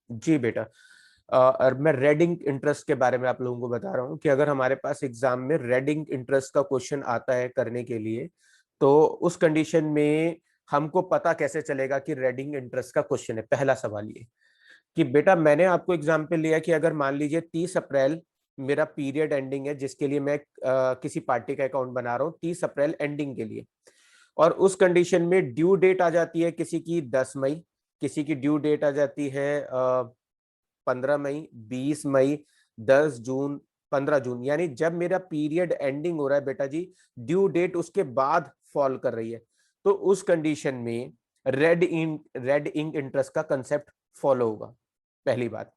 जी बेटा, और मैं रेडिंग इंटरेस्ट के बारे में आप लोगों को बता रहा हूँ कि अगर हमारे पास एग्जाम में रेडिंग इंटरेस्ट का क्वेश्चन आता है करने के लिए, तो उस कंडीशन में हमको पता कैसे चलेगा कि रेडिंग इंटरेस्ट का क्वेश्चन है। पहला सवाल ये कि बेटा मैंने आपको एग्जाम्पल लिया कि अगर मान लीजिए 30 अप्रैल मेरा पीरियड एंडिंग है, जिसके लिए मैं किसी पार्टी का अकाउंट बना रहा हूँ 30 अप्रैल एंडिंग के लिए, और उस कंडीशन में ड्यू डेट आ जाती है किसी की 10 मई, किसी की ड्यू डेट आ जाती है 15 मई, 20 मई, 10 जून, 15 जून, यानी जब मेरा पीरियड एंडिंग हो रहा है बेटा जी, ड्यू डेट उसके बाद फॉल कर रही है, तो उस कंडीशन में रेड इंक इंटरेस्ट का कंसेप्ट फॉलो होगा। पहली बात।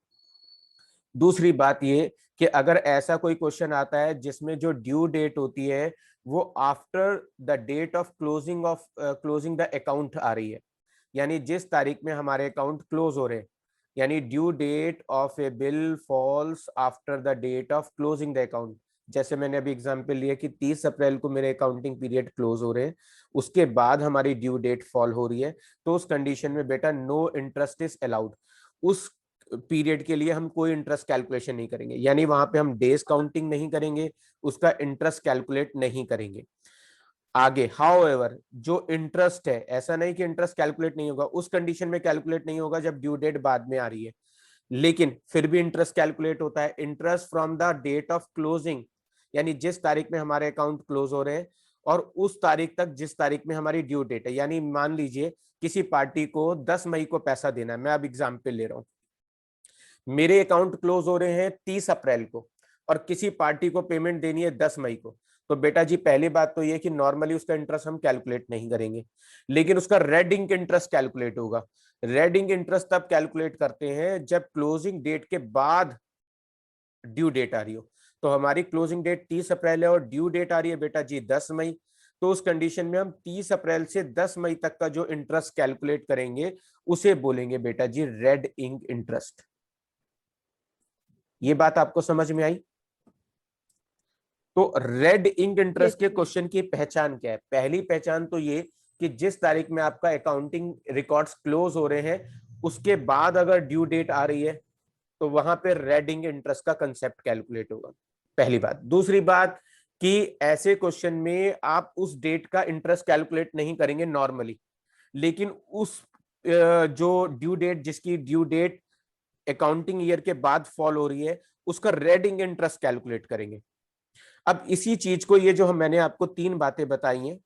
दूसरी बात ये कि अगर ऐसा कोई क्वेश्चन आता है जिसमें जो ड्यू डेट होती है वो after the date of closing the account आ रही है, यानी जिस तारीख में हमारे अकाउंट क्लोज हो रहे हैं, यानी due date of a bill falls after the date of closing the account. जैसे मैंने अभी एग्जांपल लिया कि 30 अप्रैल को मेरे अकाउंटिंग पीरियड क्लोज हो रहे हैं, उसके बाद हमारी ड्यू डेट फॉल हो रही है, तो उस कंडीशन में बेटा नो इंटरेस्ट इज अलाउड। उस पीरियड के लिए हम कोई इंटरेस्ट कैलकुलेशन नहीं करेंगे, यानी वहां पे हम डेज काउंटिंग नहीं करेंगे, उसका इंटरेस्ट कैलकुलेट नहीं करेंगे। आगे हाउएवर जो इंटरेस्ट है, ऐसा नहीं कि इंटरेस्ट कैलकुलेट नहीं होगा, उस कंडीशन में कैलकुलेट नहीं होगा जब ड्यू डेट बाद में आ रही है, लेकिन फिर भी इंटरेस्ट कैलकुलेट होता है। Interest from the date of closing, यानी जिस तारीख में हमारे अकाउंट क्लोज हो रहे हैं और उस तारीख तक जिस तारीख में हमारी ड्यू डेट है, यानी मान लीजिए किसी पार्टी को 10 मई को पैसा देना है, मैं अब एग्जाम्पल ले रहा हूं, मेरे अकाउंट क्लोज हो रहे हैं 30 अप्रैल को और किसी पार्टी को पेमेंट देनी है 10 मई को, तो बेटा जी पहली बात तो ये कि नॉर्मली उसका इंटरेस्ट हम कैलकुलेट नहीं करेंगे, लेकिन उसका रेड इंक इंटरेस्ट कैलकुलेट होगा। रेड इंक इंटरेस्ट तब कैलकुलेट करते हैं जब क्लोजिंग डेट के बाद ड्यू डेट आ रही हो। तो हमारी क्लोजिंग डेट 30 अप्रैल है और ड्यू डेट आ रही है बेटा जी 10 मई, तो उस कंडीशन में हम 30 अप्रैल से 10 मई तक का जो इंटरेस्ट कैलकुलेट करेंगे उसे बोलेंगे बेटा जी रेड इंक इंटरेस्ट। ये बात आपको समझ में आई? तो रेड इंक यस इंटरेस्ट के सर। क्वेश्चन की पहचान क्या है? पहली पहचान तो ये कि जिस तारीख में आपका अकाउंटिंग रिकॉर्ड्स क्लोज हो रहे हैं उसके बाद अगर ड्यू डेट आ रही है तो वहां पे रेड इंक इंटरेस्ट का कंसेप्ट कैलकुलेट होगा। पहली बात। दूसरी बात कि ऐसे क्वेश्चन में आप उस डेट का इंटरेस्ट कैलकुलेट नहीं करेंगे नॉर्मली, लेकिन उस जो ड्यू डेट, जिसकी ड्यू डेट अकाउंटिंग ईयर के बाद फॉल हो रही है, उसका रेड इंक इंटरेस्ट कैलकुलेट करेंगे। अब इसी चीज को, ये जो हम मैंने आपको तीन बातें बताई हैं,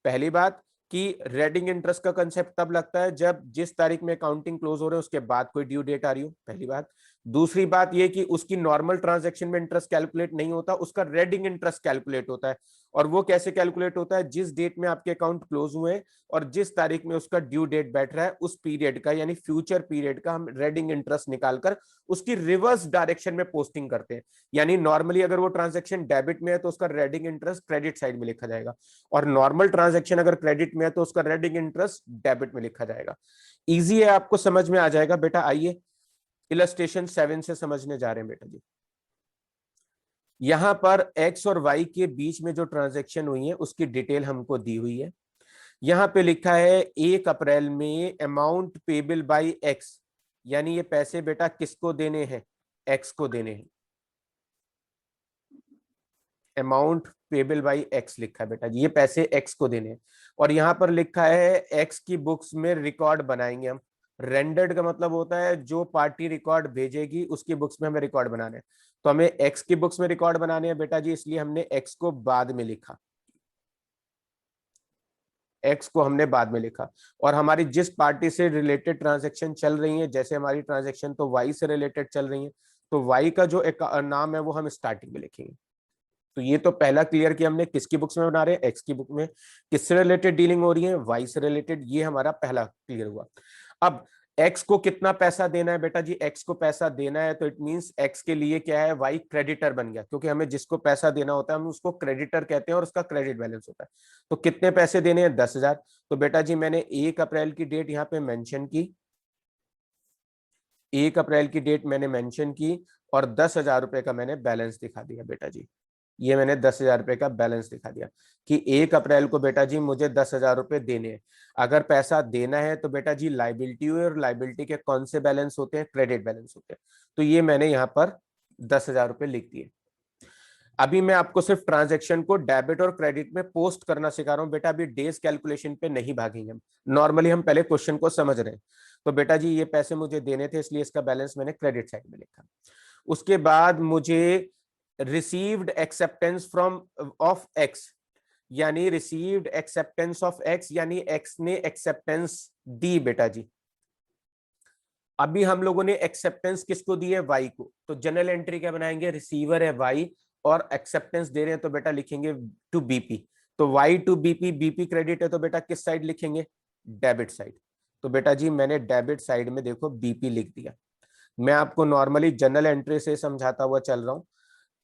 पहली बात कि रेडिंग इंटरेस्ट का कंसेप्ट तब लगता है जब जिस तारीख में अकाउंटिंग क्लोज हो रहे हैं उसके बाद कोई ड्यू डेट आ रही हो, पहली बात। दूसरी बात ये कि उसकी नॉर्मल ट्रांजैक्शन में इंटरेस्ट कैलकुलेट नहीं होता, उसका रेडिंग इंटरेस्ट कैलकुलेट होता है। और वो कैसे कैलकुलेट होता है? जिस डेट में आपके अकाउंट क्लोज हुए और जिस तारीख में उसका ड्यू डेट बैठ रहा है उस पीरियड का, यानी फ्यूचर पीरियड का हम रेडिंग इंटरेस्ट निकालकर उसकी रिवर्स डायरेक्शन में पोस्टिंग करते हैं। यानी नॉर्मली अगर वो ट्रांजैक्शन डेबिट में है तो उसका रेडिंग इंटरेस्ट क्रेडिट साइड में लिखा जाएगा, और नॉर्मल ट्रांजैक्शन अगर क्रेडिट में है तो उसका रेडिंग इंटरेस्ट डेबिट में लिखा जाएगा। इजी है, आपको समझ में आ जाएगा बेटा। आइए इलस्ट्रेशन 7 से समझने जा रहे हैं बेटा जी। यहां पर एक्स और वाई के बीच में जो ट्रांजैक्शन हुई है उसकी डिटेल हमको दी हुई है। यहां पे लिखा है 1 अप्रैल में अमाउंट पेबल बाय एक्स, यानी ये पैसे बेटा किसको देने हैं? एक्स को देने हैं। अमाउंट पेबल बाई एक्स लिखा है बेटा जी, ये पैसे एक्स को देने हैं। और यहां पर लिखा है एक्स की बुक्स में रिकॉर्ड बनाएंगे हम। रेंडर्ड का मतलब होता है जो पार्टी रिकॉर्ड भेजेगी उसकी बुक्स में हमें रिकॉर्ड बनाने हैं, तो हमें एक्स की बुक्स में रिकॉर्ड बनाने हैं बेटा जी, इसलिए हमने एक्स को बाद में लिखा। एक्स को हमने बाद में लिखा। और हमारी जिस पार्टी से रिलेटेड ट्रांजेक्शन चल रही है, जैसे हमारी ट्रांजेक्शन तो वाई से रिलेटेड चल रही है, तो वाई का जो नाम है वो हम स्टार्टिंग में लिखेंगे। तो ये तो पहला क्लियर कि हमने किसकी बुक्स में बना रहे हैं? एक्स की बुक में। किससे रिलेटेड डीलिंग हो रही है? वाई से रिलेटेड। ये हमारा पहला क्लियर हुआ। अब एक्स को कितना पैसा देना है बेटा जी? एक्स को पैसा देना है तो इट मींस एक्स के लिए क्या है? वाई क्रेडिटर बन गया, क्योंकि हमें जिसको पैसा देना होता है हम उसको क्रेडिटर कहते हैं और उसका क्रेडिट बैलेंस होता है। तो कितने पैसे देने हैं? 10,000। तो बेटा जी मैंने 1 अप्रैल की डेट यहाँ पे मेंशन की, 1 अप्रैल की डेट मैंने मेंशन की और 10,000 रुपए का मैंने बैलेंस दिखा दिया बेटा जी। ये मैंने 10,000 रुपए का बैलेंस दिखा दिया कि 1 अप्रैल को बेटा जी मुझे 10,000 रुपए देने हैं। अगर पैसा देना है तो बेटा जी लाइबिलिटी हुई, और लाइबिलिटी के कौन से बैलेंस होते हैं, क्रेडिट बैलेंस होते हैं। तो ये मैंने यहाँ पर 10,000 रुपए लिख दिए। अभी मैं आपको सिर्फ ट्रांजैक्शन को डेबिट और क्रेडिट में पोस्ट करना सिखा रहा हूं बेटा, अभी डेज कैलकुलेशन पे नहीं भागेंगे हम। नॉर्मली हम पहले क्वेश्चन को समझ रहे हैं। तो बेटा जी ये पैसे मुझे देने थे, इसलिए इसका बैलेंस मैंने क्रेडिट साइड में लिखा। उसके बाद मुझे received acceptance from of x, यानी रिसीव्ड एक्सेप्टेंस ऑफ एक्स, यानी एक्स ने एक्सेप्टेंस दी बेटा जी। अभी हम लोगों ने एक्सेप्टेंस किसको दी है, वाई को। तो जनरल एंट्री क्या बनाएंगे, रिसीवर है वाई और एक्सेप्टेंस दे रहे हैं, तो बेटा लिखेंगे टू बीपी। तो Y to BP, BP credit है तो बेटा किस साइड लिखेंगे, डेबिट साइड। तो बेटा जी मैंने डेबिट साइड में देखो बीपी लिख दिया। मैं आपको नॉर्मली जनरल एंट्री से समझाता हुआ चल रहा हूं।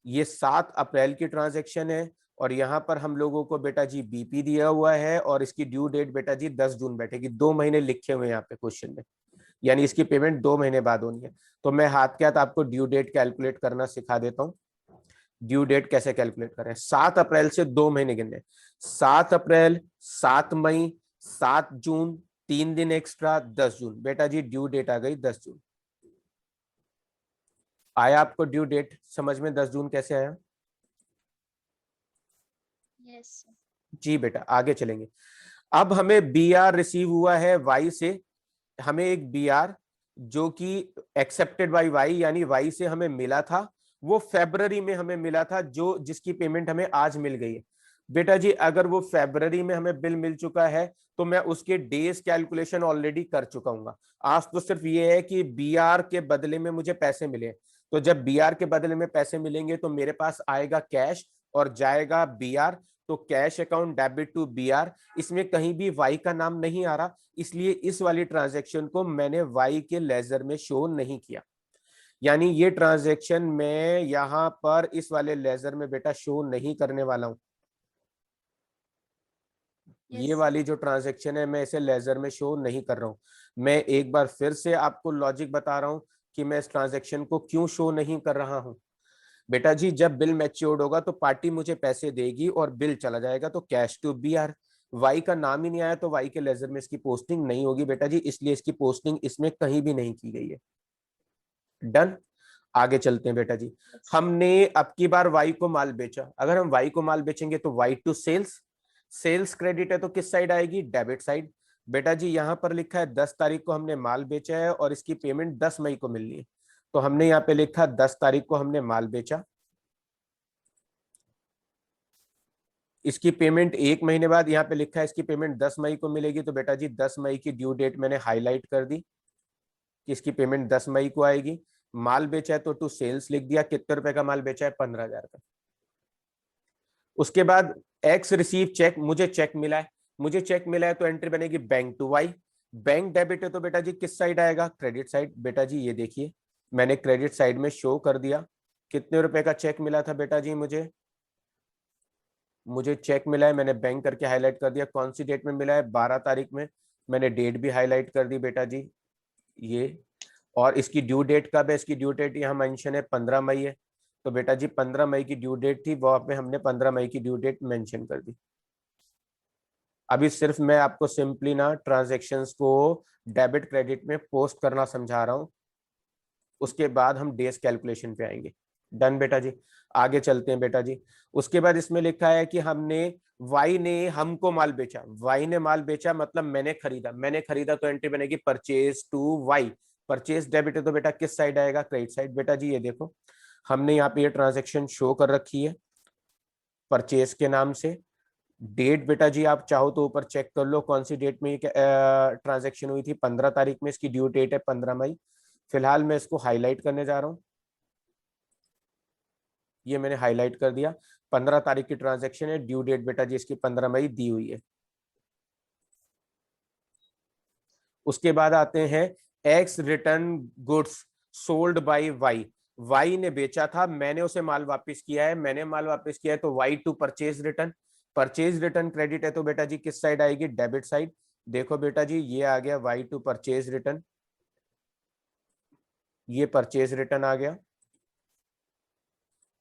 ये 7 अप्रैल की ट्रांजेक्शन है, और यहाँ पर हम लोगों को बेटा जी बीपी दिया हुआ है, और इसकी ड्यू डेट बेटा जी 10 जून बैठेगी। 2 महीने लिखे हुए हैं यहाँ पे क्वेश्चन में, यानी इसकी पेमेंट 2 महीने बाद होनी है। तो मैं हाथ के हाथ आपको ड्यू डेट कैलकुलेट करना सिखा देता हूँ। ड्यू डेट कैसे कैलकुलेट करें, 7 अप्रैल से 2 महीने गिनने। 7 अप्रैल, 7 मई, 7 जून, 3 दिन एक्स्ट्रा, 10 जून। बेटा जी ड्यू डेट आ गई 10 जून। आया आपको ड्यू डेट समझ में, 10 जून कैसे आया? यस जी बेटा आगे चलेंगे। अब हमें बी आर रिसीव हुआ है वाई से। हमें एक बी आर जो कि एक्सेप्टेड बाई वाई, यानी वाई से हमें मिला था, वो फेब्रवरी में हमें मिला था, जो जिसकी पेमेंट हमें आज मिल गई है। बेटा जी अगर वो फेब्रवरी में हमें बिल मिल चुका है तो मैं उसके डेज कैलकुलेशन ऑलरेडी कर चुका हूँ। आज तो सिर्फ ये है कि बी आर के बदले में मुझे पैसे मिले। तो जब बी आर के बदले में पैसे मिलेंगे तो मेरे पास आएगा कैश और जाएगा बी आर। तो cash account debit to B R, इसमें कहीं भी वाई का नाम नहीं आ रहा, इसलिए इस वाली ट्रांजैक्शन को मैंने वाई के लेजर में शो नहीं किया। यानी ये ट्रांजैक्शन मैं यहां पर इस वाले लेजर में बेटा शो नहीं करने वाला हूं। ये यस वाली जो ट्रांजैक्शन है मैं इसे लेजर में शो नहीं कर रहा हूं। मैं एक बार फिर से आपको लॉजिक बता रहा हूं कि मैं इस ट्रांजैक्शन को क्यों शो नहीं कर रहा हूं। बेटा जी जब बिल मैच्योर्ड होगा तो पार्टी मुझे पैसे देगी और बिल चला जाएगा, तो cash to B R. Y का नाम ही नहीं आया तो वाई के लेजर में इसकी पोस्टिंग नहीं होगी बेटा जी, इसलिए इसकी पोस्टिंग इसमें कहीं भी नहीं की गई है। डन। आगे चलते हैं बेटा जी। हमने अब की बार वाई को माल बेचा। अगर हम वाई को माल बेचेंगे तो Y to sales, sales credit है तो किस साइड आएगी, डेबिट साइड। बेटा जी यहां पर लिखा है 10 तारीख को हमने माल बेचा है और इसकी पेमेंट 10 मई को मिलनी है। तो हमने यहाँ पे लिखा 10 तारीख को हमने माल बेचा, इसकी पेमेंट 1 महीने बाद। यहाँ पे लिखा है इसकी पेमेंट 10 मई को मिलेगी। तो बेटा जी 10 मई की ड्यू डेट मैंने हाईलाइट कर दी कि इसकी पेमेंट 10 मई को आएगी। माल बेचा है तो टू सेल्स लिख दिया। कितने रुपए का माल बेचा है, 15,000 का। उसके बाद एक्स रिसीव चेक, मुझे चेक मिला है। मुझे चेक मिला है तो एंट्री बनेगी bank to Y. Bank debit है तो बेटा जी किस साइड आएगा, क्रेडिट साइड। बेटा जी ये देखिए मैंने क्रेडिट साइड में शो कर दिया। कितने रुपए का चेक मिला था बेटा जी, मुझे चेक मिला है, मैंने बैंक करके हाईलाइट कर दिया। कौन सी डेट में मिला है, 12 तारीख में। मैंने डेट भी हाईलाइट कर दी बेटा जी ये। और इसकी ड्यू डेट कब है, इसकी ड्यू डेट यहाँ मेंशन है 15 मई है। तो बेटा जी 15 मई की ड्यू डेट थी, वहां पे हमने 15 मई की ड्यू डेट मेंशन कर दी। अभी सिर्फ मैं आपको सिंपली ना ट्रांजेक्शन्स को डेबिट क्रेडिट में पोस्ट करना समझा रहा हूँ, उसके बाद हम डेज कैलकुलेशन पे आएंगे। डन बेटा जी। आगे चलते हैं बेटा जी। उसके बाद इसमें लिखा है कि हमने, वाई ने हमको माल बेचा। वाई ने माल बेचा मतलब मैंने खरीदा। मैंने खरीदा तो एंट्री बनेगी purchase to Y. Purchase debit है तो बेटा किस साइड आएगा, क्रेडिट साइड। बेटा जी ये देखो हमने यहाँ पे ये ट्रांजेक्शन शो कर रखी है परचेज के नाम से। डेट बेटा जी आप चाहो तो ऊपर चेक कर लो कौन सी डेट में ये ट्रांजेक्शन हुई थी, 15 तारीख में। इसकी ड्यू डेट है 15 मई। फिलहाल मैं इसको हाईलाइट करने जा रहा हूँ, ये मैंने हाईलाइट कर दिया। 15 तारीख की ट्रांजैक्शन है, ड्यू डेट बेटा जी इसकी 15 मई दी हुई है। उसके बाद आते हैं X return goods sold by Y. Y ने बेचा था, मैंने उसे माल वापस किया है। मैंने माल वापस किया है तो Y to purchase return. Purchase return credit है तो बेटा जी किस साइड आएगी, डेबिट साइड। देखो बेटा जी ये आ गया वाई टू परचेज रिटर्न, ये परचेज रिटर्न आ गया।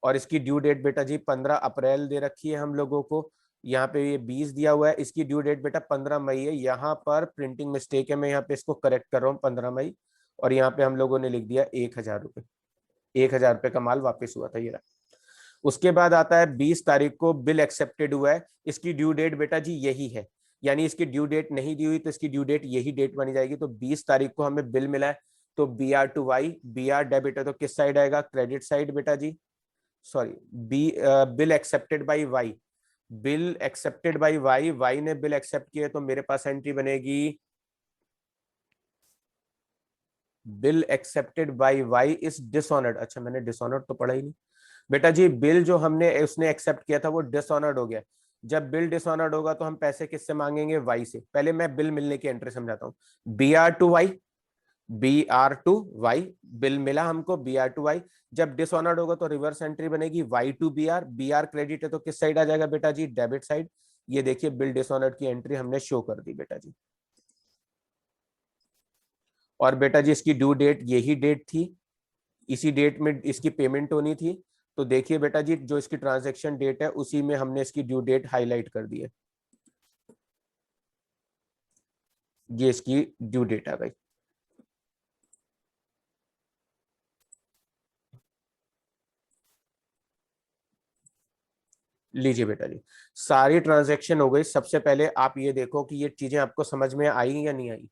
और इसकी ड्यू डेट बेटा जी 15 अप्रैल दे रखी है हम लोगों को, यहाँ पे ये 20 दिया हुआ है, इसकी ड्यू डेट बेटा 15 मई है। यहाँ पर प्रिंटिंग मिस्टेक है, मैं यहाँ पे इसको करेक्ट कर रहा हूँ 15 मई, और यहाँ पे हम लोगों ने लिख दिया 1000 रुपये। 1000 रुपये का माल वापस हुआ था, ये रहा। उसके बाद आता है 20 तारीख को बिल एक्सेप्टेड हुआ है, इसकी ड्यू डेट बेटा जी यही है, यानी इसकी ड्यू डेट नहीं दी हुई तो इसकी ड्यू डेट यही डेट बनी जाएगी। तो 20 तारीख को हमें बिल मिला है, तो BR to Y, BR debit है तो किस साइड आएगा, क्रेडिट साइड बेटा जी, sorry B, bill accepted by Y, bill accepted by Y, Y ने बिल एक्सेप्ट किया तो मेरे पास एंट्री बनेगी bill accepted by Y is dishonoured. अच्छा मैंने डिसऑनर्ड तो पढ़ा ही नहीं बेटा जी, बिल जो हमने उसने एक्सेप्ट किया था वो डिसऑनर्ड हो गया। जब बिल डिसऑनर्ड होगा तो हम पैसे किससे मांगेंगे, वाई से। पहले मैं बिल मिलने की एंट्री समझाता हूँ। BR to Y, BR to Y, bill मिला हमको BR टू वाई। जब डिसऑनर्ड होगा तो रिवर्स एंट्री बनेगी Y to BR, BR credit है तो किस साइड आ जाएगा बेटा जी, डेबिट साइड। ये देखिए बिल डिसऑनर्ड की एंट्री हमने शो कर दी बेटा जी। और बेटा जी इसकी ड्यू डेट यही डेट थी, इसी डेट में इसकी पेमेंट होनी थी। तो देखिए बेटा जी जो इसकी ट्रांजैक्शन डेट है उसी में हमने इसकी ड्यू डेट हाईलाइट कर दी है, ये इसकी ड्यू डेट है भाई। लीजिए बेटा जी, सारी ट्रांजैक्शन हो गई। सबसे पहले आप ये देखो कि ये चीजें आपको समझ में आई या नहीं आई।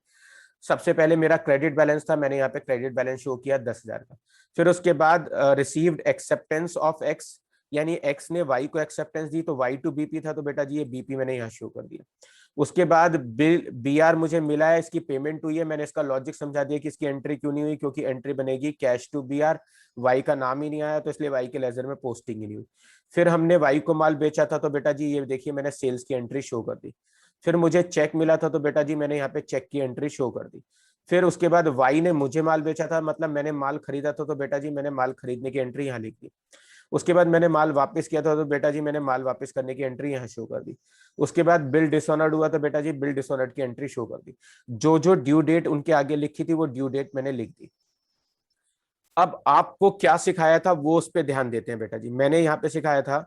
सबसे पहले मेरा क्रेडिट बैलेंस था, मैंने यहाँ पे क्रेडिट बैलेंस शो किया 10,000 का। फिर उसके बाद रिसीव्ड एक्सेप्टेंस ऑफ एक्स, यानी एक्स ने वाई को एक्सेप्टेंस दी तो Y टू BP था, तो बेटा जी ये BP मैंने यहाँ शो कर दिया। उसके बाद बिल BR मुझे मिला है, इसकी पेमेंट हुई है, मैंने इसका लॉजिक समझा दिया कि इसकी एंट्री क्यों नहीं हुई, क्योंकि एंट्री बनेगी कैश टू BR, वाई का नाम ही नहीं आया तो इसलिए वाई के लेजर में पोस्टिंग ही नहीं हुई। फिर हमने वाई को माल बेचा था तो बेटा जी ये देखिए मैंने सेल्स की एंट्री शो कर दी। फिर मुझे चेक मिला था तो बेटा जी मैंने यहाँ पे चेक की एंट्री शो कर दी। फिर उसके बाद वाई ने मुझे माल बेचा था, मतलब मैंने माल खरीदा था तो बेटा जी मैंने माल खरीदने की एंट्री यहाँ लिख दी। उसके बाद मैंने माल वापस किया था तो बेटा जी मैंने माल वापस करने की एंट्री यहाँ शो कर दी। उसके बाद बिल डिसऑनर्ड हुआ तो बेटा जी बिल डिसऑनर्ड की एंट्री शो कर दी। जो जो ड्यू डेट उनके आगे लिखी थी वो ड्यू डेट मैंने लिख दी। अब आपको क्या सिखाया था वो उस पर ध्यान देते हैं बेटा जी। मैंने यहाँ पे सिखाया था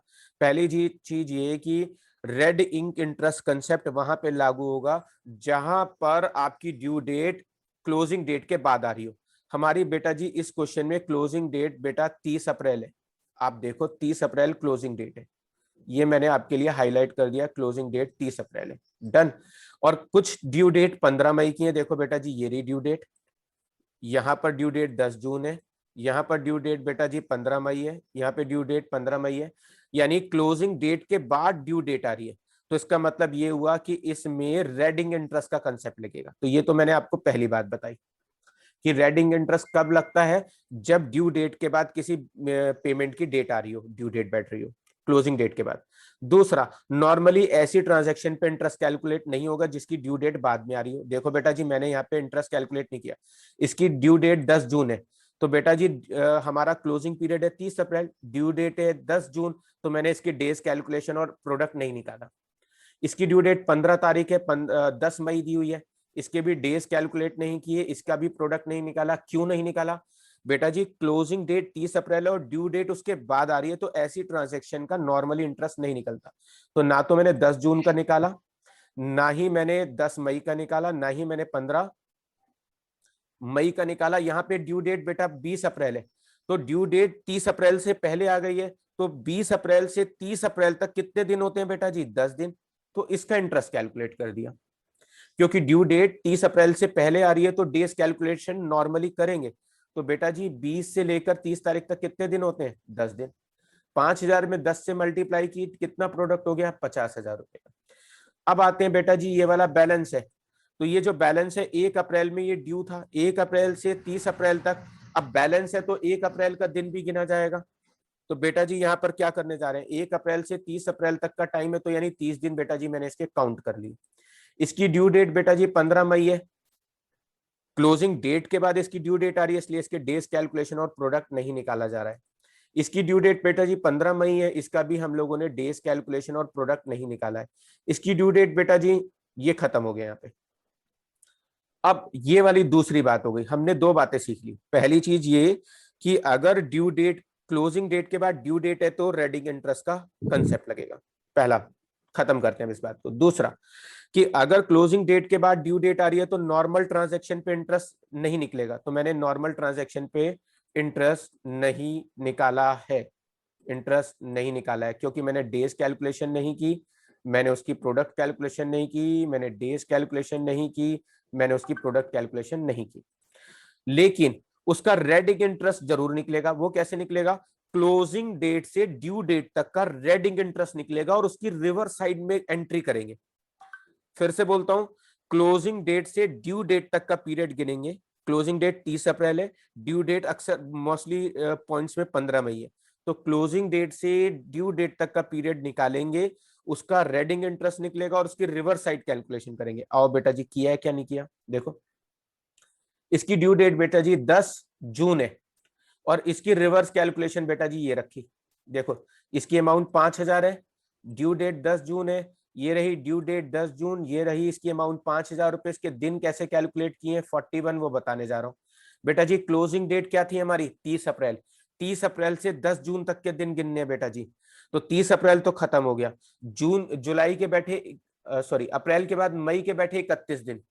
पहली जी चीज ये कि रेड इंक इंटरेस्ट कंसेप्ट वहां पे लागू होगा जहां पर आपकी ड्यू डेट क्लोजिंग डेट के बाद आ रही हो। हमारी बेटा जी इस क्वेश्चन में क्लोजिंग डेट बेटा 30 अप्रैल है। आप देखो 30 अप्रैल क्लोजिंग डेट है, ये मैंने आपके लिए हाईलाइट कर दिया, क्लोजिंग डेट 30 अप्रैल है, डन। और कुछ ड्यू डेट 15 मई की है, देखो बेटा जी ये रही ड्यू डेट, यहाँ पर ड्यू डेट 10 जून है, यहाँ पर ड्यू डेट बेटा जी 15 मई है, यहाँ पे ड्यू डेट 15 मई है, यानी क्लोजिंग डेट के बाद ड्यू डेट आ रही है। तो इसका मतलब ये हुआ कि इसमें रेडिंग इंटरेस्ट का कंसेप्ट लगेगा। तो ये तो मैंने आपको पहली बात बताई कि रेडिंग इंटरेस्ट कब लगता है, जब ड्यू डेट के बाद किसी पेमेंट की डेट आ रही हो, ड्यू डेट बैठ रही हो क्लोजिंग डेट के बाद। दूसरा, नॉर्मली ऐसी ट्रांजैक्शन पे इंटरेस्ट कैलकुलेट नहीं होगा जिसकी ड्यू डेट बाद में आ रही हो। देखो बेटा जी मैंने यहाँ पे इंटरेस्ट कैलकुलेट नहीं किया, इसकी ड्यू डेट 10 जून है तो बेटा जी हमारा क्लोजिंग पीरियड है 30 अप्रैल, ड्यू डेट है 10 जून, तो मैंने इसकी डेज कैलकुलेशन और प्रोडक्ट नहीं निकाला। इसकी ड्यू डेट 15 तारीख है, 10 मई दी हुई है, इसके भी डेज कैलकुलेट नहीं किए, इसका भी प्रोडक्ट नहीं निकाला। क्यों नहीं निकाला बेटा जी, क्लोजिंग डेट 30 अप्रैल है और ड्यू डेट उसके बाद आ रही है, तो ऐसी ट्रांजेक्शन का नॉर्मली इंटरेस्ट नहीं निकलता। तो ना तो मैंने 10 जून का निकाला, ना ही मैंने 10 मई का निकाला, ना ही मैंने 15 मई का निकाला। यहाँ पे ड्यू डेट बेटा 20 अप्रैल है, तो ड्यू डेट 30 अप्रैल से पहले आ गई है, तो 20 अप्रैल से 30 अप्रैल तक कितने दिन होते हैं बेटा जी, 10 दिन। तो इसका इंटरेस्ट कैलकुलेट कर दिया, क्योंकि ड्यू डेट 30 अप्रैल से पहले आ रही है तो डेज कैलकुलेशन नॉर्मली करेंगे। तो बेटा जी 20 से लेकर 30 तारीख तक कितने दिन होते हैं, 10 दिन। 5,000 में 10 से मल्टीप्लाई की कितना प्रोडक्ट हो गया, 50,000 रुपए का। अब आते हैं बेटा जी ये वाला बैलेंस है, तो ये जो बैलेंस है 1 अप्रैल में ये ड्यू था, 1 अप्रैल से 30 अप्रैल तक। अब बैलेंस है तो 1 अप्रैल का दिन भी गिना जाएगा। तो बेटा जी यहाँ पर क्या करने जा रहे हैं, 1 अप्रैल से 30 अप्रैल तक का टाइम है, तो यानी 30 दिन बेटा जी मैंने इसके काउंट कर लिए। इसकी ड्यू डेट बेटा जी 15 मई है, क्लोजिंग डेट के बाद इसकी ड्यू डेट आ रही है, इसलिए इसके डेज कैलकुलेशन और प्रोडक्ट नहीं निकाला जा रहा है। इसकी ड्यू डेट बेटा जी 15 मई है, इसका भी हम लोगों ने डेज कैलकुलेशन और प्रोडक्ट नहीं निकाला है। इसकी ड्यू डेट बेटा जी ये खत्म हो गया यहाँ पे। अब ये वाली दूसरी बात हो गई, हमने दो बातें सीख ली। पहली चीज ये कि अगर ड्यू डेट क्लोजिंग डेट के बाद ड्यू डेट है तो रेडिंग इंटरेस्ट का कंसेप्ट लगेगा। पहला खत्म करते हैं इस बात को। दूसरा कि अगर क्लोजिंग डेट के बाद ड्यू डेट आ रही है तो नॉर्मल ट्रांजैक्शन पे इंटरेस्ट नहीं निकलेगा, तो मैंने नॉर्मल ट्रांजैक्शन पे इंटरेस्ट नहीं निकाला है, इंटरेस्ट नहीं निकाला है क्योंकि मैंने डेज कैलकुलेशन नहीं की, मैंने उसकी प्रोडक्ट कैलकुलेशन नहीं की, मैंने डेज कैलकुलेशन नहीं की, मैंने उसकी प्रोडक्ट कैलकुलेशन नहीं की। लेकिन उसका रेडिंग इंटरेस्ट जरूर निकलेगा। वो कैसे निकलेगा? क्लोजिंग डेट से ड्यू डेट तक का रेडिंग इंटरेस्ट निकलेगा और उसकी रिवर्स साइड में एंट्री करेंगे। फिर से बोलता हूं, क्लोजिंग डेट से ड्यू डेट तक का पीरियड गिनेंगे। क्लोजिंग डेट 30 अप्रैल है, ड्यू डेट अक्सर मोस्टली पॉइंट्स में 15 मई है, तो क्लोजिंग डेट से ड्यू डेट तक का पीरियड निकालेंगे, उसका रेडिंग इंटरेस्ट निकलेगा और उसकी रिवर्स साइड कैलकुलेशन करेंगे। आओ बेटा जी, किया है क्या नहीं किया देखो। इसकी ड्यू डेट बेटा जी 10 जून है और इसकी रिवर्स कैलकुलेशन बेटा जी ये रखी। देखो इसकी अमाउंट 5000 है, ड्यू डेट 10 जून है, ये रही ड्यू डेट 10 जून, ये रही इसकी अमाउंट 5000 रुपए। इसके दिन कैसे कैलकुलेट किए 41 वो बताने जा रहा हूं बेटा जी। क्लोजिंग डेट क्या थी हमारी 30 अप्रैल, 30 अप्रैल से 10 जून तक के दिन गिनने हैं बेटा जी। तो 30 अप्रैल तो खत्म हो गया, जून जुलाई के बैठे सॉरी अप्रैल के बाद मई के बैठे 31 दिन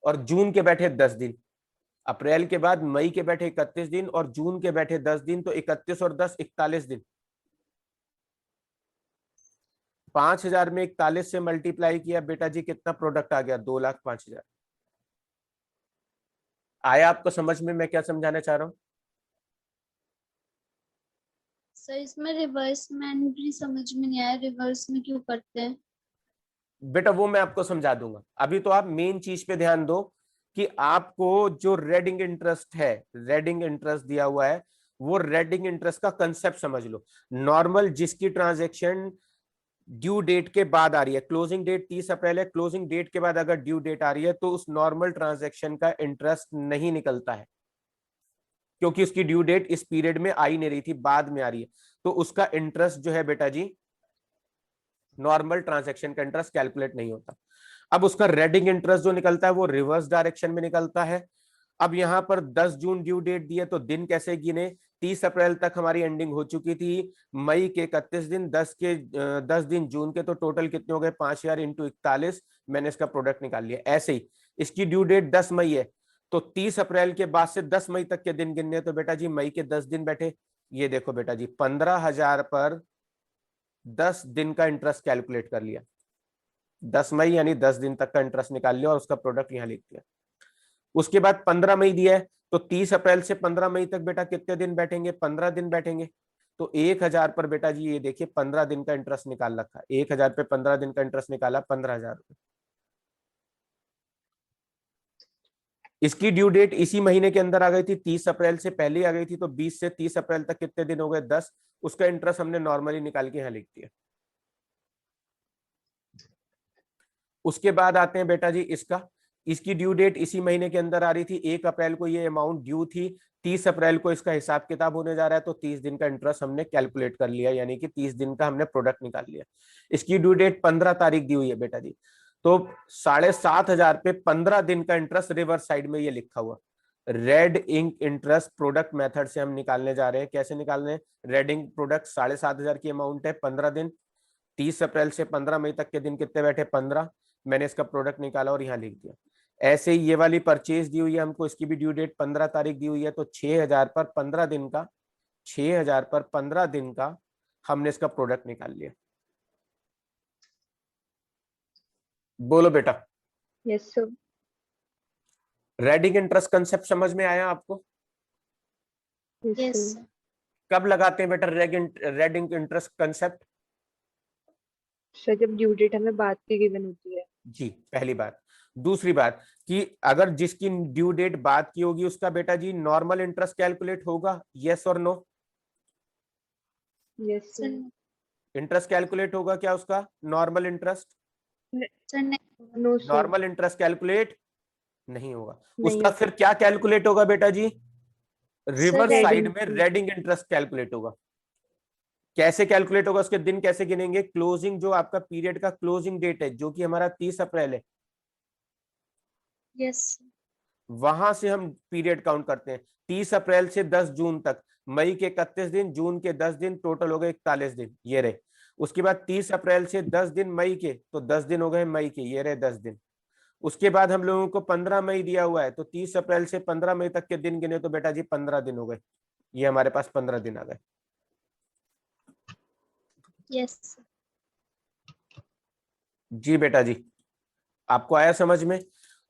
और जून के बैठे 10 दिन। अप्रैल के बाद मई के बैठे 31 दिन और जून के बैठे 10 दिन, तो 31 और 10 41 दिन। 5000 में 41 से मल्टीप्लाई किया बेटा जी, कितना प्रोडक्ट आ गया 2,05,000। आया आपको समझ में मैं क्या समझाना चाह रहा हूं? सर इसमें रिवर्स में एंट्री समझ में नहीं आया, रिवर्स में क्यों करते हैं? बेटा वो मैं आपको समझा दूंगा, अभी तो आप मेन चीज पे ध्यान दो कि आपको जो रेडिंग इंटरेस्ट है, रेडिंग इंटरेस्ट दिया हुआ है, वो रेडिंग इंटरेस्ट का कंसेप्ट समझ लो। नॉर्मल जिसकी ट्रांजैक्शन ड्यू डेट के बाद आ रही है, क्लोजिंग डेट 30 अप्रैल है, क्लोजिंग डेट के बाद अगर ड्यू डेट आ रही है तो उस नॉर्मल ट्रांजैक्शन का इंटरेस्ट नहीं निकलता है क्योंकि उसकी ड्यू डेट इस पीरियड में आई नहीं रही थी, बाद में आ रही है, तो उसका इंटरेस्ट जो है बेटा जी नॉर्मल ट्रांजैक्शन का इंटरेस्ट कैलकुलेट नहीं होता। अब उसका रेडिंग इंटरेस्ट जो निकलता है वो रिवर्स डायरेक्शन में निकलता है। अब यहां पर 10 जून ड्यू डेट दी है तो दिन कैसे गिने, 30 अप्रैल तक हमारी एंडिंग हो चुकी थी, मई के 31 दिन, 10 दिन जून के, तो टोटल कितने हो गए 5000 इंटू 41, मैंने इसका प्रोडक्ट निकाल लिया। ऐसे ही इसकी ड्यू डेट 10 मई है तो 30 अप्रैल के बाद से 10 मई तक के दिन गिनने, तो बेटा जी मई के 10 दिन बैठे। ये देखो बेटा जी 15,000 पर 10 दिन का इंटरेस्ट कैलकुलेट कर लिया, 10 मई यानी 10 दिन तक का इंटरेस्ट निकाल लिया और उसका प्रोडक्ट यहां लिख दिया। उसके बाद 15 मई दिया है तो 30 अप्रैल से 15 मई तक बेटा कितने दिन बैठेंगे 15 दिन बैठेंगे। तो 1000 पर बेटा जी ये देखिए 15 दिन का इंटरेस्ट निकाल रखा है, 1000 पे 15 दिन का इंटरेस्ट निकाला 15,000 रुपए। इसकी ड्यू डेट इसी महीने के अंदर आ गई थी, 30 अप्रैल से पहले आ गई थी, तो 20 से 30 अप्रैल तक कितने दिन हो गए 10, उसका इंटरेस्ट हमने नॉर्मली निकाल के यहां लिख दिया। उसके बाद आते हैं बेटा जी इसका, इसकी ड्यू डेट इसी महीने के अंदर आ रही थी, 1 अप्रैल को ये अमाउंट ड्यू थी, 30 अप्रैल को इसका हिसाब किताब होने जा रहा है, तो 30 दिन का इंटरेस्ट हमने कैलकुलेट कर लिया, यानी कि 30 दिन का हमने प्रोडक्ट निकाल लिया। इसकी ड्यू डेट 15 तारीख दी हुई है बेटा जी, तो 7,500 पे 15 दिन का इंटरेस्ट रिवर्स साइड में ये लिखा हुआ red ink interest product method से हम निकालने जा रहे हैं। कैसे निकालने हैं? रेड इंक प्रोडक्ट 7,500 की अमाउंट है, 15 दिन, 30 अप्रैल से 15 मई तक के दिन कितने बैठे 15, मैंने इसका प्रोडक्ट निकाला और यहाँ लिख दिया। ऐसे ही ये वाली परचेज दी हुई है हमको, इसकी भी ड्यू डेट 15 तारीख दी हुई है, तो 6,000 पर 15 दिन का, 6,000 पर 15 दिन का हमने इसका प्रोडक्ट निकाल लिया। बोलो बेटा। Yes sir. Red ink interest concept समझ में आया आपको? यस कब लगाते हैं बेटा रेडिंग इंटरेस्ट कंसेप्ट? सर जब ड्यू डेट हमें बाद की गिवन होती है। जी पहली बात। दूसरी बात कि अगर जिसकी ड्यू डेट बाद की होगी उसका बेटा जी नॉर्मल इंटरेस्ट कैलकुलेट होगा, यस और no? Yes sir. Interest calculate होगा क्या उसका नॉर्मल इंटरेस्ट? सर नहीं। No sir. Normal interest calculate नहीं होगा। नहीं उसका फिर क्या कैलकुलेट होगा बेटा जी? Reverse Reading. साइड में रेडिंग इंटरेस्ट कैलकुलेट होगा। कैसे कैलकुलेट होगा? उसके दिन कैसे गिनेंगे? क्लोजिंग जो आपका पीरियड का क्लोजिंग डेट है जो कि हमारा 30 अप्रैल है, यस वहां से हम पीरियड काउंट करते हैं। 30 अप्रैल से 10 जून तक, मई के 31 दिन, जून के 10 दिन, टोटल हो गए 41 दिन, ये रहे। उसके बाद 30 अप्रैल से 10 दिन मई के, तो 10 दिन हो गए मई के, ये रहे 10 दिन। उसके बाद हम लोगों को 15 मई दिया हुआ है, तो 30 अप्रैल से 15 मई तक के दिन गिने तो बेटा जी 15 दिन हो गए, ये हमारे पास 15 दिन आ गए। यस जी बेटा जी, आपको आया समझ में?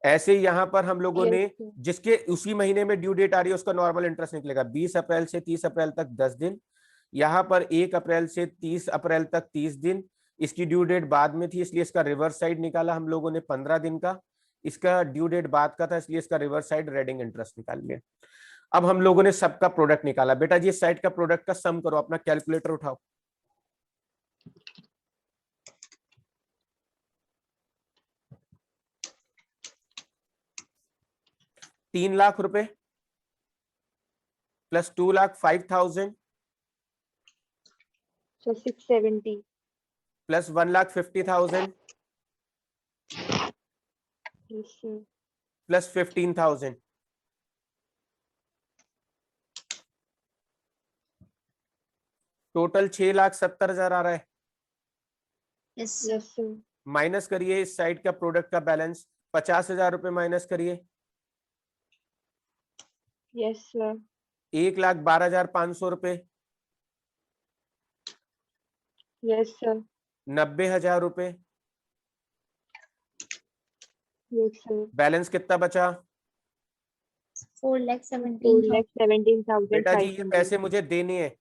ऐसे ही यहाँ पर हम लोगों ने, Yes, जिसके उसी महीने में ड्यू डेट आ रही है उसका नॉर्मल इंटरेस्ट निकलेगा। 20 अप्रैल से 30 अप्रैल तक 10 दिन, यहाँ पर 1 अप्रैल से 30 अप्रैल तक 30 दिन। इसकी ड्यू डेट बाद में थी इसलिए इसका रिवर्स साइड निकाला हम लोगों ने 15 दिन का। इसका ड्यू डेट बाद का था इसलिए इसका रिवर्स साइड रेडिंग इंटरेस्ट निकाल लिया। अब हम लोगों ने सबका प्रोडक्ट निकाला। बेटा जी इस साइड का प्रोडक्ट का सम करो, अपना कैलकुलेटर उठाओ। 3 लाख रुपए plus 2,05,000 so 670. Plus 1,50,000 Yes, sir. Plus 15,000। Total 6,70,000 आ रहा है। Yes Yes, sir. माइनस करिए इस साइड का प्रोडक्ट का बैलेंस, 50,000 रुपए माइनस करिए। Yes, sir. 1,12,500 रुपए, Yes, sir. 90,000 रुपए, Yes, sir. बैलेंस कितना बचा? 4,17,000। बेटा जी ये 4,17,500. पैसे मुझे देने हैं।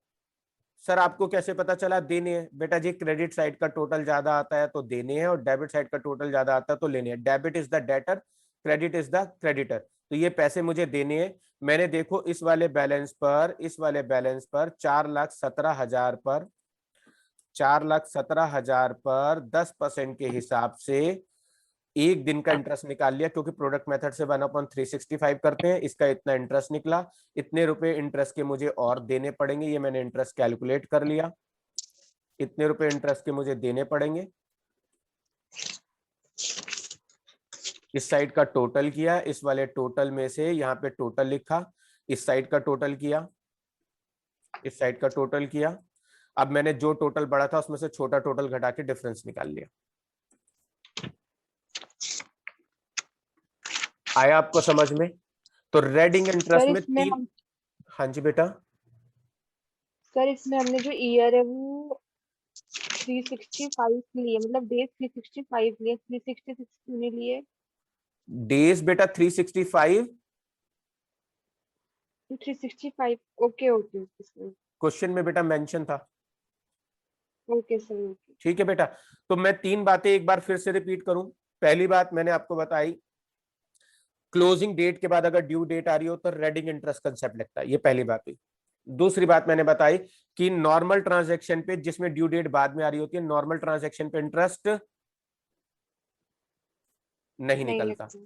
सर आपको कैसे पता चला देने हैं? बेटा जी क्रेडिट साइड का टोटल ज्यादा आता है तो देने हैं, और डेबिट साइड का टोटल ज्यादा आता है तो लेने हैं। Debit is the debtor, credit is the creditor. तो ये पैसे मुझे देने हैं। मैंने देखो इस वाले बैलेंस पर 4,17,000 पर 4,17,000 पर 10% के हिसाब से एक दिन का इंटरेस्ट निकाल लिया, क्योंकि प्रोडक्ट मेथड से 1/365 करते हैं। इसका इतना इंटरेस्ट निकला, इतने रुपए इंटरेस्ट के मुझे और देने पड़ेंगे, ये मैंने इंटरेस्ट कैलकुलेट कर लिया। इतने रुपए इंटरेस्ट के मुझे देने पड़ेंगे। इस साइड का टोटल किया, इस वाले टोटल में से यहाँ पे टोटल लिखा, इस साइड का टोटल किया, इस साइड का टोटल किया। अब मैंने जो टोटल बड़ा था उसमें से छोटा टोटल घटा के डिफरेंस निकाल लिया। आया आपको समझ में? तो रेडिंग इंटरेस्ट सर में इसमें तीन। हाँ जी बेटा। सर इसमें हमने जो ईयर है वो 365 लिए, मतलब डेज 365 लिए, 366 क्यों लिए? डेज बेटा 365 365. Okay okay okay sir. Question में बेटा मेंशन था। Okay sir. ओके. ठीक है बेटा। तो मैं 3 बातें एक बार फिर से रिपीट करूं। पहली बात मैंने आपको बताई, क्लोजिंग डेट के बाद अगर ड्यू डेट आ रही हो तो रेडिंग इंटरेस्ट कंसेप्ट लगता है, ये पहली बात हुई। दूसरी बात मैंने बताई कि नॉर्मल ट्रांजैक्शन पे जिसमें ड्यू डेट बाद में आ रही होती है, नॉर्मल ट्रांजैक्शन पे इंटरेस्ट नहीं निकलता। लगता.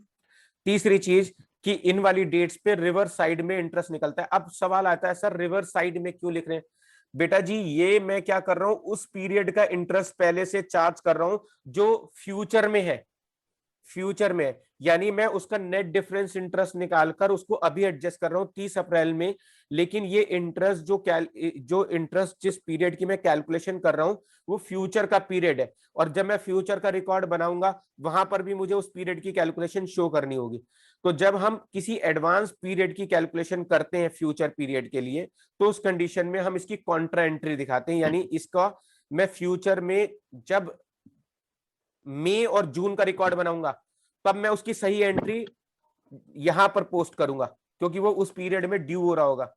तीसरी चीज कि इन वाली डेट्स पे रिवर्स साइड में इंटरेस्ट निकलता है। अब सवाल आता है सर रिवर्स साइड में क्यों लिख रहे हैं? बेटा जी ये मैं क्या कर रहा हूं, उस पीरियड का इंटरेस्ट पहले से चार्ज कर रहा हूं जो फ्यूचर में है, फ्यूचर में। यानी मैं उसका नेट डिफरेंस इंटरेस्ट निकालकर उसको अभी एडजस्ट कर रहा हूं 30 अप्रैल में। लेकिन ये इंटरेस्ट जो इंटरेस्ट जिस पीरियड की मैं कैलकुलेशन कर रहा हूं वो फ्यूचर का पीरियड है, और जब मैं फ्यूचर का रिकॉर्ड बनाऊंगा वहां पर भी मुझे उस पीरियड की कैलकुलेशन शो करनी होगी। तो जब हम किसी एडवांस पीरियड की कैलकुलेशन करते हैं फ्यूचर पीरियड के लिए, तो उस कंडीशन में हम इसकी कॉन्ट्रा एंट्री दिखाते हैं। यानी इसका मैं फ्यूचर में जब मई और जून का रिकॉर्ड बनाऊंगा तब मैं उसकी सही एंट्री यहां पर पोस्ट करूंगा, क्योंकि वो उस पीरियड में ड्यू हो रहा होगा।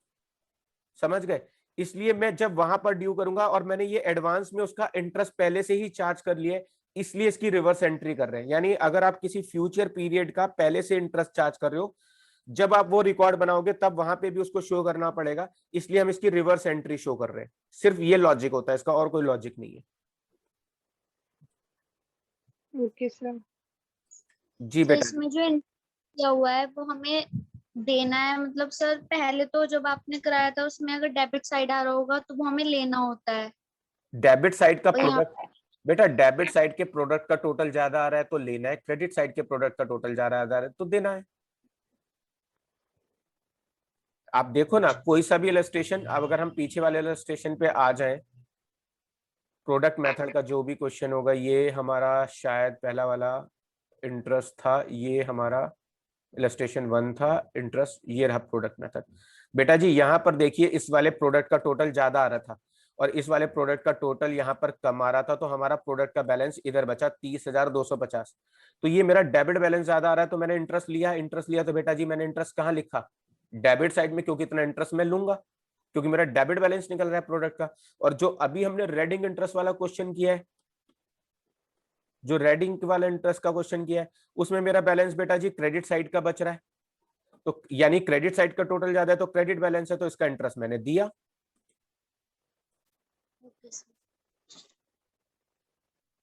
समझ गए? इसलिए मैं जब वहां पर ड्यू करूंगा, और मैंने ये एडवांस में उसका इंटरेस्ट पहले से ही चार्ज कर लिया है, इसलिए इसकी रिवर्स एंट्री कर रहे हैं। यानी अगर आप किसी फ्यूचर पीरियड का पहले से इंटरेस्ट चार्ज कर रहे हो, जब आप वो रिकॉर्ड बनाओगे तब वहां पे भी उसको शो करना पड़ेगा, इसलिए हम इसकी रिवर्स एंट्री शो कर रहे हैं। सिर्फ ये लॉजिक होता है इसका, और कोई लॉजिक नहीं है। Okay sir. जी तो बेटा। इसमें जो किया हुआ है वो हमें देना है, मतलब सर पहले तो जब आपने कराया था उसमें अगर डेबिट साइड आ रहा होगा तो वो हमें लेना होता है। डेबिट साइड का और यहाँ प्रोडक्ट, बेटा डेबिट साइड के प्रोडक्ट का टोटल ज्यादा आ रहा है तो लेना है, क्रेडिट साइड के प्रोडक्ट का टोटल ज्यादा आ रहा है तो देना है। आप देखो ना, कोई सा भी इलस्ट्रेशन, अब अगर हम पीछे वाले इलस्ट्रेशन पे आ जाएं, प्रोडक्ट मेथड का जो भी क्वेश्चन होगा, ये हमारा शायद पहला वाला इंटरेस्ट था, ये हमारा इलस्ट्रेशन 1 था इंटरेस्ट, ये रहा प्रोडक्ट मेथड। बेटा जी यहाँ पर देखिए, इस वाले प्रोडक्ट का टोटल ज्यादा आ रहा था और इस वाले प्रोडक्ट का टोटल यहाँ पर कम आ रहा था, तो हमारा प्रोडक्ट का बैलेंस इधर बचा 30,250। तो ये मेरा डेबिट बैलेंस ज्यादा आ रहा है, तो मैंने इंटरेस्ट लिया तो बेटा जी मैंने इंटरेस्ट कहाँ लिखा? डेबिट साइड में, क्योंकि इतना इंटरेस्ट मैं लूंगा, क्योंकि मेरा डेबिट बैलेंस निकल रहा है प्रोडक्ट का। और जो अभी हमने रेडिंग इंटरेस्ट वाला क्वेश्चन किया है, जो रेडिंग वाला इंटरेस्ट का क्वेश्चन किया है, उसमें मेरा बैलेंस बेटा जी क्रेडिट साइड का बच रहा है, तो यानी क्रेडिट साइड का टोटल ज्यादा है, तो क्रेडिट बैलेंस है, तो इसका इंटरेस्ट मैंने दिया।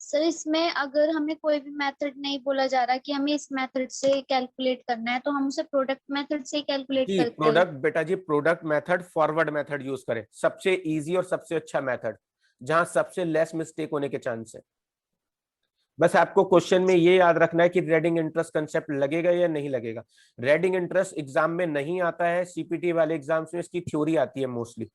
सर इसमें अगर हमें कोई भी मेथड नहीं बोला जा रहा कि हमें इस मेथड से कैलकुलेट करना है, तो हम उसे प्रोडक्ट मेथड से कैलकुलेट जी करते हैं। प्रोडक्ट, बेटा जी product method, forward method use करें, सबसे इजी और सबसे अच्छा मेथड, जहां सबसे लेस मिस्टेक होने के चांस है। बस आपको क्वेश्चन में ये याद रखना है कि रेडिंग इंटरेस्ट कंसेप्ट लगेगा या नहीं लगेगा। रेडिंग इंटरेस्ट एग्जाम में नहीं आता है, सीपीटी वाले एग्जाम्स में इसकी थ्योरी आती है मोस्टली।